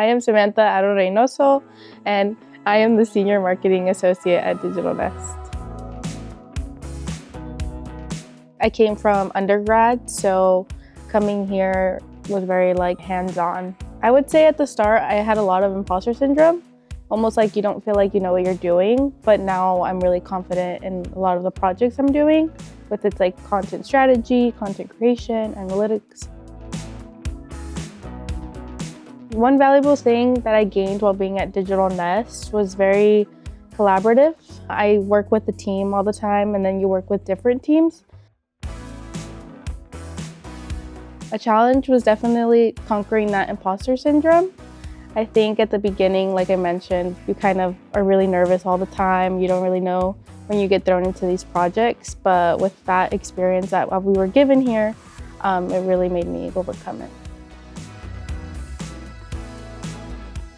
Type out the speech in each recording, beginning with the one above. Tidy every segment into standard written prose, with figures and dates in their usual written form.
I am Samantha Aro Reynoso, and I am the Senior Marketing Associate at bizzNEST. I came from undergrad, so coming here was very hands-on. I would say at the start, I had a lot of imposter syndrome, almost like you don't feel like you know what you're doing, but now I'm really confident in a lot of the projects I'm doing, with its content strategy, content creation, analytics. One valuable thing that I gained while being at bizzNEST was very collaborative. I work with the team all the time, and then you work with different teams. A challenge was definitely conquering that imposter syndrome. I think at the beginning, like I mentioned, you kind of are really nervous all the time. You don't really know when you get thrown into these projects, but with that experience that we were given here, it really made me overcome it.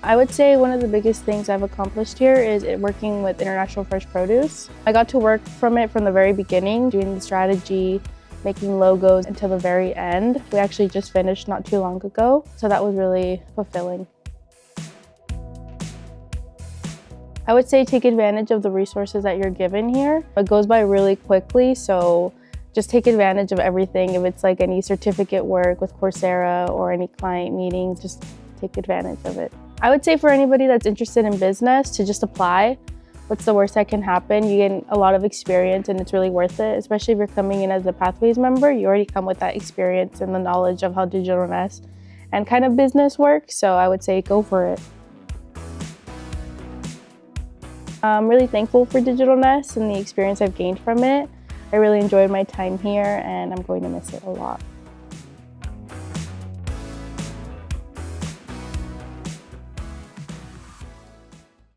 I would say one of the biggest things I've accomplished here is working with international fresh produce. I got to work from it from the very beginning, doing the strategy, making logos until the very end. We actually just finished not too long ago, so that was really fulfilling. I would say take advantage of the resources that you're given here. It goes by really quickly, so just take advantage of everything. If it's any certificate work with Coursera or any client meetings, just take advantage of it. I would say for anybody that's interested in bizzNEST to just apply. What's the worst that can happen? You get a lot of experience and it's really worth it, especially if you're coming in as a Pathways member. You already come with that experience and the knowledge of how bizzNEST and kind of business works, so I would say go for it. I'm really thankful for bizzNEST and the experience I've gained from it. I really enjoyed my time here and I'm going to miss it a lot.